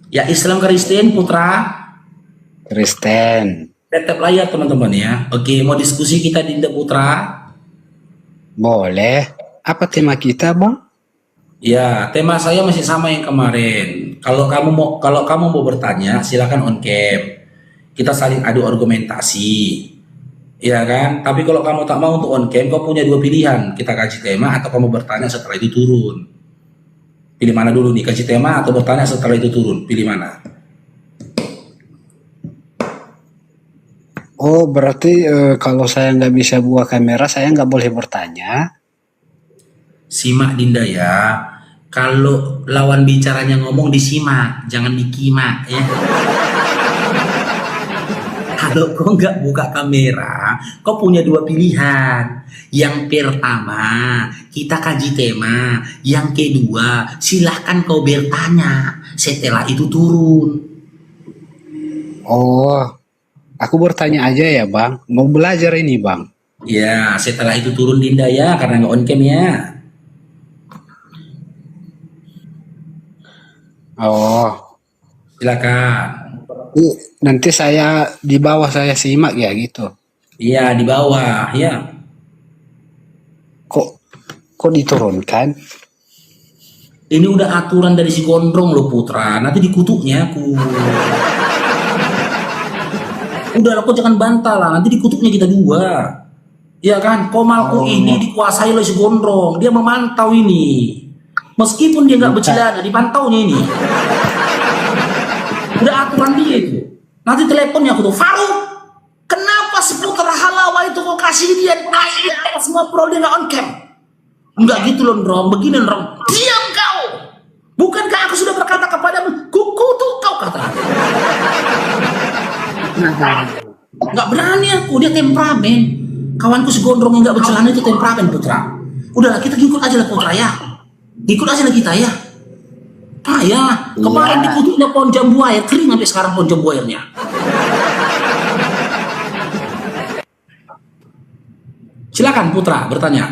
Ya Islam Kristen Putra, Kristen. tetap layar teman-teman ya. Oke, mau diskusi kita Dinda Putra? Boleh. Apa tema kita, Bang? Ya, tema saya masih sama yang kemarin. Kalau kamu mau bertanya, silakan on cam. Kita saling adu argumentasi. Ya kan? Tapi kalau kamu tak mau untuk on cam, kau punya dua pilihan. Kita kaji tema atau kamu bertanya setelah itu turun. Pilih mana dulu nih, kaji tema atau bertanya setelah itu turun? Pilih mana? Oh, berarti kalau saya nggak bisa buka kamera, saya nggak boleh bertanya. Simak Dinda ya. Kalau lawan bicaranya ngomong disimak, jangan dikimak ya. Kalau kau nggak buka kamera, kau punya dua pilihan. Yang pertama, kita kaji tema. Yang kedua, silahkan kau bertanya. Setelah itu turun. Oh, aku bertanya aja ya, Bang. Mau belajar ini, Bang. Ya, setelah itu turun Dinda ya, karena nggak on cam ya. Oh, Silakan. nanti saya di bawah saya simak ya gitu. Iya, di bawah ya. Kok kok diturunkan? Ini udah aturan dari si gondrong loh Putra. Nanti dikutuknya aku. Udah, aku jangan bantah lah. Nanti dikutuknya kita dua. Ya kan, Komalku ini Oh, dikuasai oleh si gondrong. Dia memantau ini. Meskipun dia nggak minta. bercelana, dipantaunya ini. Udah aturan dia itu. Nanti teleponnya aku tuh, Faruk, kenapa seputar halawa itu kau kasih dia apa semua pro dia nggak on cam? Enggak gitu loh, Ndrong. Begini, Ndrong. Diam kau. Bukankah aku sudah berkata kepadamu, kukutuk kau kata. Nggak berani aku, dia temperamen. Kawanku si gondrong yang nggak bercelana itu temperamen Putra. Udahlah kita ngikut aja lah Putra ya. Ngikut aja lah kita ya. Ah ya, kemarin Iya. dikutuknya pohon jambu air, kering sampai sekarang pohon jambu airnya. Silakan Putra bertanya.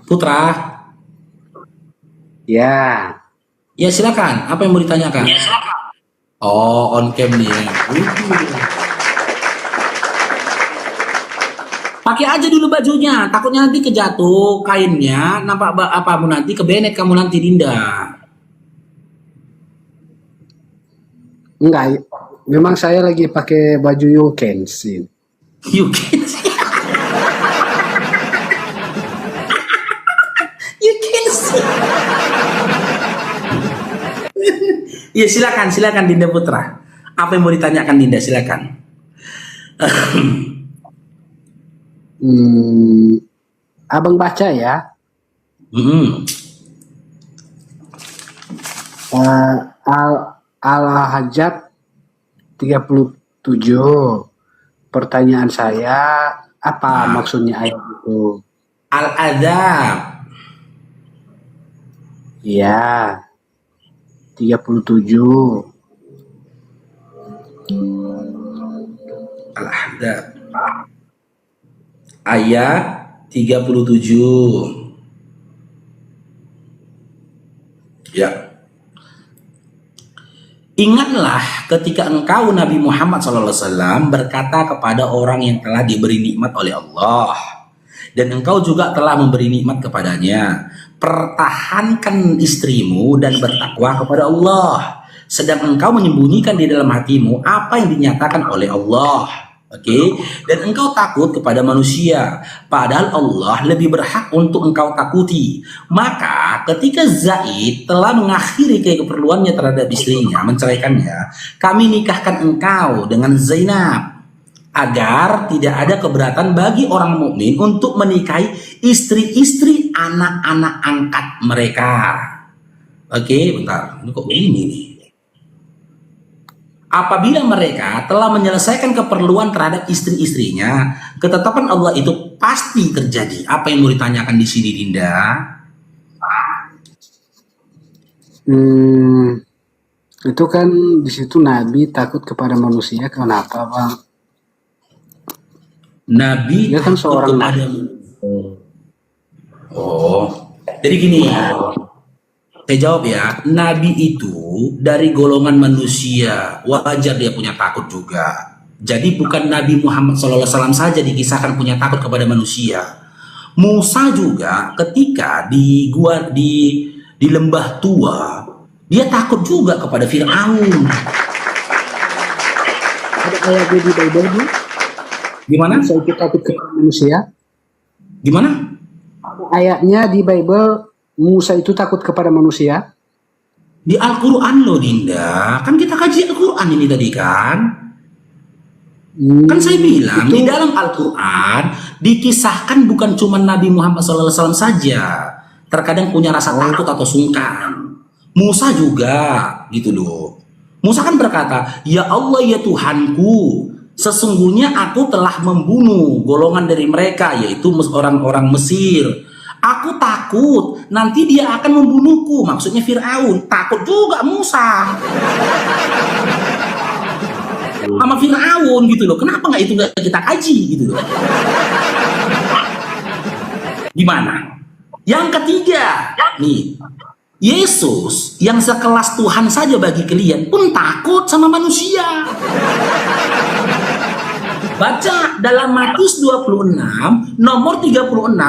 Putra, Ya. ya silakan. Apa yang mau ditanyakan? Oh, on cam nih. Pakai aja dulu bajunya, takutnya nanti kejatuh kainnya, nampak apamu nanti kebenet kamu nanti Dinda. Enggak, memang saya lagi pakai baju Yukensin. You can see, you can see. Iya silakan, silakan Dinda Putra. Apa yang mau ditanyakan Dinda? Silakan. Hmm, abang baca ya. Hmm. Al Al-Hajjat 37. Pertanyaan saya, apa maksudnya ayat itu? Al-Adab. Ya, 37. Al-Adab. Ayat 37. Ya. Ingatlah ketika engkau Nabi Muhammad SAW berkata kepada orang yang telah diberi nikmat oleh Allah, dan engkau juga telah memberi nikmat kepadanya. Pertahankan istrimu dan bertakwa kepada Allah, sedang engkau menyembunyikan di dalam hatimu apa yang dinyatakan oleh Allah. Oke, dan engkau takut kepada manusia, padahal Allah lebih berhak untuk engkau takuti. Maka ketika Zaid telah mengakhiri keperluannya terhadap istrinya, menceraikannya, kami nikahkan engkau dengan Zainab agar tidak ada keberatan bagi orang mukmin untuk menikahi istri-istri anak-anak angkat mereka. Oke, bentar. Ini kok ini nih? Apabila mereka telah menyelesaikan keperluan terhadap istri-istrinya, ketetapan Allah itu pasti terjadi. Apa yang mau ditanyakan di sini, Dinda? Hmm, itu kan di situ Nabi takut kepada manusia. Kenapa, Bang? Nabi Dia kan takut seorang kepada nabi. Jadi gini, saya jawab ya, Nabi itu dari golongan manusia, wajar dia punya takut juga. Jadi bukan Nabi Muhammad SAW saja dikisahkan punya takut kepada manusia. Musa juga ketika di lembah tua, dia takut juga kepada Fir'aun. Ada ayatnya di Bible bu? Gimana? Musa itu takut kepada manusia. Gimana? Ada ayatnya di Bible Musa itu takut kepada manusia. Di Al-Quran loh Dinda. Kan kita kaji Al-Quran ini tadi kan. Kan saya bilang di dalam Al-Quran dikisahkan bukan cuma Nabi Muhammad SAW saja. Terkadang punya rasa takut atau sungkan. Musa juga gitu loh. Musa kan berkata, ya Allah ya Tuhanku, sesungguhnya aku telah membunuh golongan dari mereka, yaitu orang-orang Mesir. Aku takut nanti dia akan membunuhku, maksudnya Fir'aun. Takut juga Musa sama Fir'aun gitu loh. Kenapa nggak itu nggak kita kaji gitu loh? Gimana? Yang ketiga nih, Yesus yang sekelas Tuhan saja bagi kalian pun takut sama manusia. Baca dalam Matius 26 nomor 36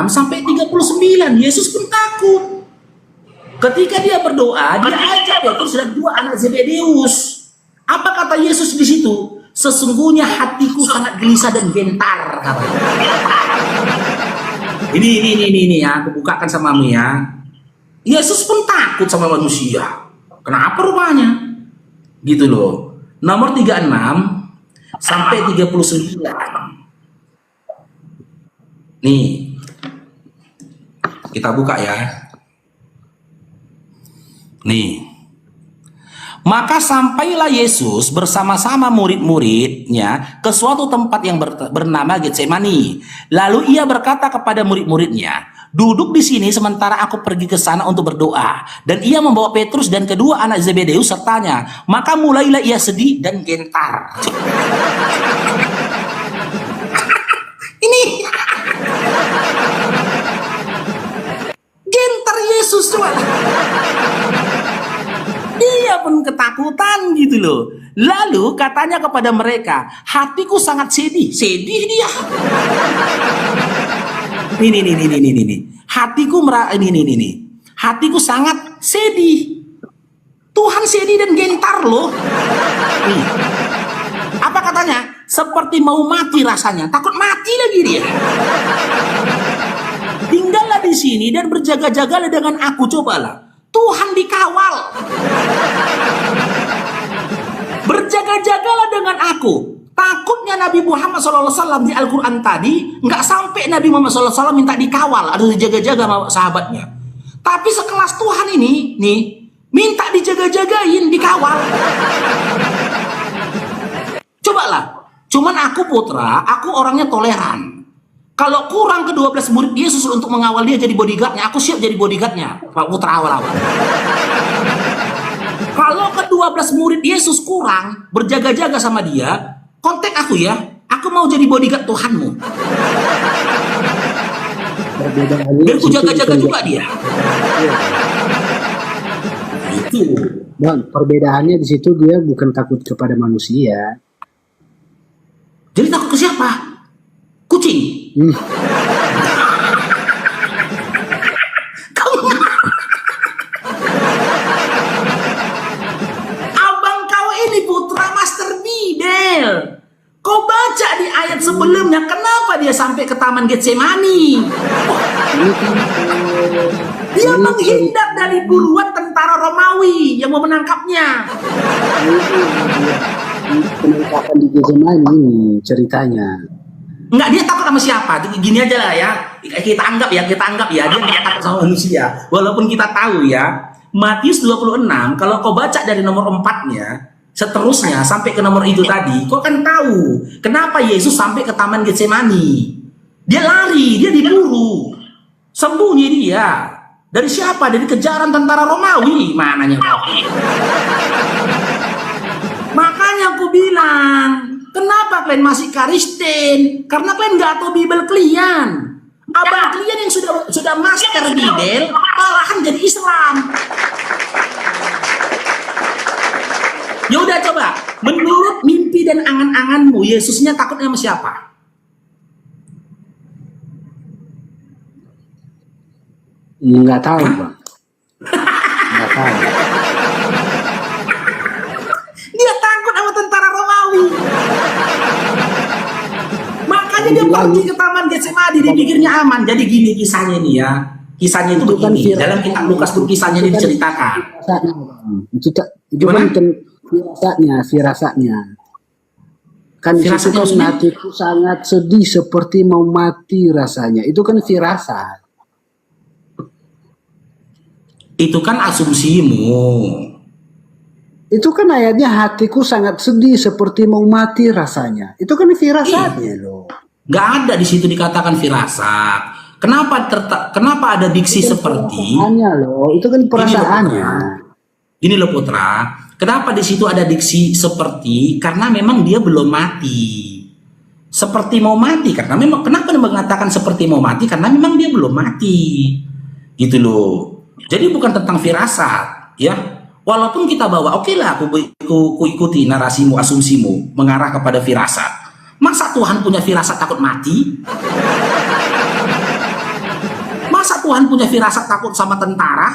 sampai 39, Yesus pun takut. Ketika dia berdoa, dia ajak Petrus dan dua anak Zebedeus. Apa kata Yesus di situ? Sesungguhnya hatiku sangat gelisah dan gentar. Ini ya, aku bukakan samamu ya. Yesus pun takut sama manusia. Kenapa rupanya? Gitu loh. Nomor 36 sampai 39. Nih. Kita buka ya. Nih. Maka sampailah Yesus bersama-sama murid-muridnya ke suatu tempat yang bernama Getsemani. Lalu ia berkata kepada murid-muridnya, duduk di sini sementara aku pergi ke sana untuk berdoa. Dan ia membawa Petrus dan kedua anak Zebedeus sertanya. Maka mulailah ia sedih dan gentar. Ini gentar Yesus coba. Dia pun ketakutan gitu loh. Lalu katanya kepada mereka, hatiku sangat sedih. Sedih dia. Ini. Hatiku sangat sedih. Tuhan sedih dan gentar loh. Nih. Apa katanya? Seperti mau mati rasanya. Takut mati lagi dia. Tinggallah di sini dan berjaga-jagalah dengan aku, cobalah. Tuhan dikawal. Berjaga-jagalah dengan aku. Takutnya Nabi Muhammad SAW di Al-Quran tadi nggak sampai Nabi Muhammad SAW minta dikawal atau dijaga-jaga sama sahabatnya. Tapi sekelas Tuhan ini nih minta dijaga-jagain, dikawal. Cobalah. Cuman aku putra, aku orangnya toleran. Kalau kurang ke-12 murid Yesus untuk mengawal dia jadi bodyguardnya, aku siap jadi bodyguardnya. Pak Putra awal-awal. Kalau ke-12 murid Yesus kurang, berjaga-jaga sama dia, kontak aku ya. Aku mau jadi bodyguard Tuhanmu. Biar aku jaga-jaga juga dia. Itu. Bang, perbedaannya di situ dia bukan takut kepada manusia. Jadi takut ke siapa? Kucing. Abang kau ini putra Master Bidel. Kau baca di ayat sebelumnya, kenapa dia sampai ke Taman Getsemani? Dia menghindar dari buruan tentara Romawi yang mau menangkapnya. Penangkapan di Getsemani ini ceritanya. Enggak, dia takut sama siapa? Gini aja lah ya. Kita anggap ya, dia enggak takut sama manusia. Walaupun kita tahu ya, Matius 26, kalau kau baca dari nomor 4-nya, seterusnya sampai ke nomor itu tadi, kau kan tahu kenapa Yesus sampai ke Taman Getsemani. Dia lari, dia diburu. Sembunyi dia. Dari siapa? Dari kejaran tentara Romawi. Mananya kau? Makanya aku bilang, kenapa kalian masih Kristen? Karena kalian nggak tahu Bible kalian. Abang kalian yang sudah master di Del malahan jadi Islam. Ya udah coba, menurut mimpi dan angan-anganmu, Yesusnya takutnya sama siapa? Nggak tahu, Bang. Nggak tahu. Dia takut sama tentara Romawi. Makanya dia pergi ke Taman Getsemani, dia pikirnya aman. Jadi gini kisahnya nih ya. Kisahnya itu begini. Dalam kitab Lukas pun kisahnya ini diceritakan. Itu kan firasatnya. Kan di situ kan hatiku sangat sedih seperti mau mati rasanya. Itu kan firasat. Itu kan asumsimu. Itu kan ayatnya hatiku sangat sedih seperti mau mati rasanya. Itu kan firasatnya loh. Gak ada di situ dikatakan firasat. Kenapa ada diksi itu seperti? Loh, itu kan perasaannya. Gini loh Putra, kenapa di situ ada diksi seperti? Karena memang dia belum mati. Seperti mau mati karena memang kenapa dia mengatakan seperti mau mati? Karena memang dia belum mati. Gitu loh. Jadi bukan tentang firasat, ya. Walaupun kita bawa, oke lah, aku ikuti narasimu, asumsimu mengarah kepada firasat. Masa Tuhan punya firasat takut mati? Masa Tuhan punya firasat takut sama tentara?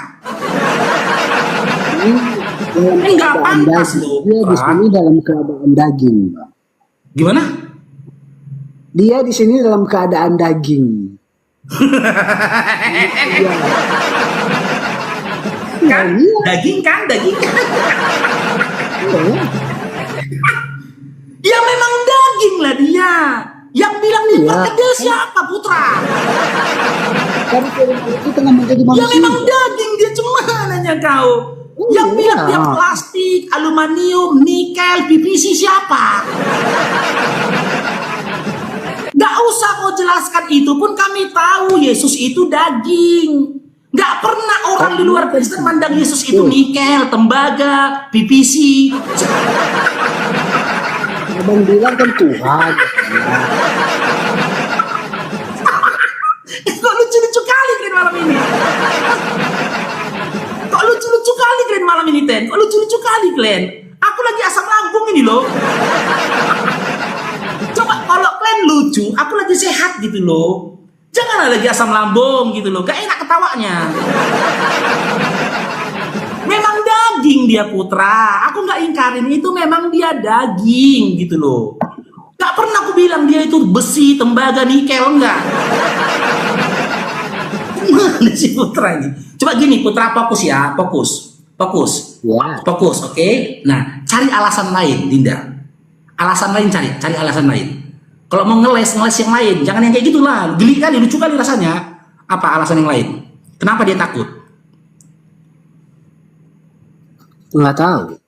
Enggak pantas loh. Dia di sini dalam keadaan daging. Gimana? Dia di sini dalam keadaan daging. Kan daging kan ya memang daging lah dia. Yang bilang diperkedel siapa Putra? Itu tengah menjadi manusia. Ya memang daging dia, cuma nanya kau. Yang bilang dia plastik, aluminium, nikel, PVC siapa? Gak usah kau jelaskan itu pun kami tahu Yesus itu daging. Gak pernah orang di luar Kristen mandang Yesus itu nikel, tembaga, PVC. Abang bilang kan Tuhan. Kok lucu-lucu kali Glenn malam ini? Kok lucu-lucu kali Glenn malam ini Ten? Kok lucu-lucu kali Glenn? Aku lagi asam lambung ini loh. Coba kalau Glenn lucu, aku lagi sehat gitu loh. Janganlah lagi asam lambung gitu loh, gak enak ketawanya. Memang daging dia Putra, aku gak ingkarin itu, memang dia daging gitu loh. Gak pernah aku bilang dia itu besi, tembaga, nikel, enggak. Mana sih Putra ini? Coba gini Putra, fokus ya, fokus. Fokus, oke? Nah, cari alasan lain, Dinda. Alasan lain cari alasan lain. Kalau mau ngeles yang lain, jangan yang kayak gitulah. Geli kali, lucu kali rasanya. Apa alasan yang lain? Kenapa dia takut? Nggak tahu.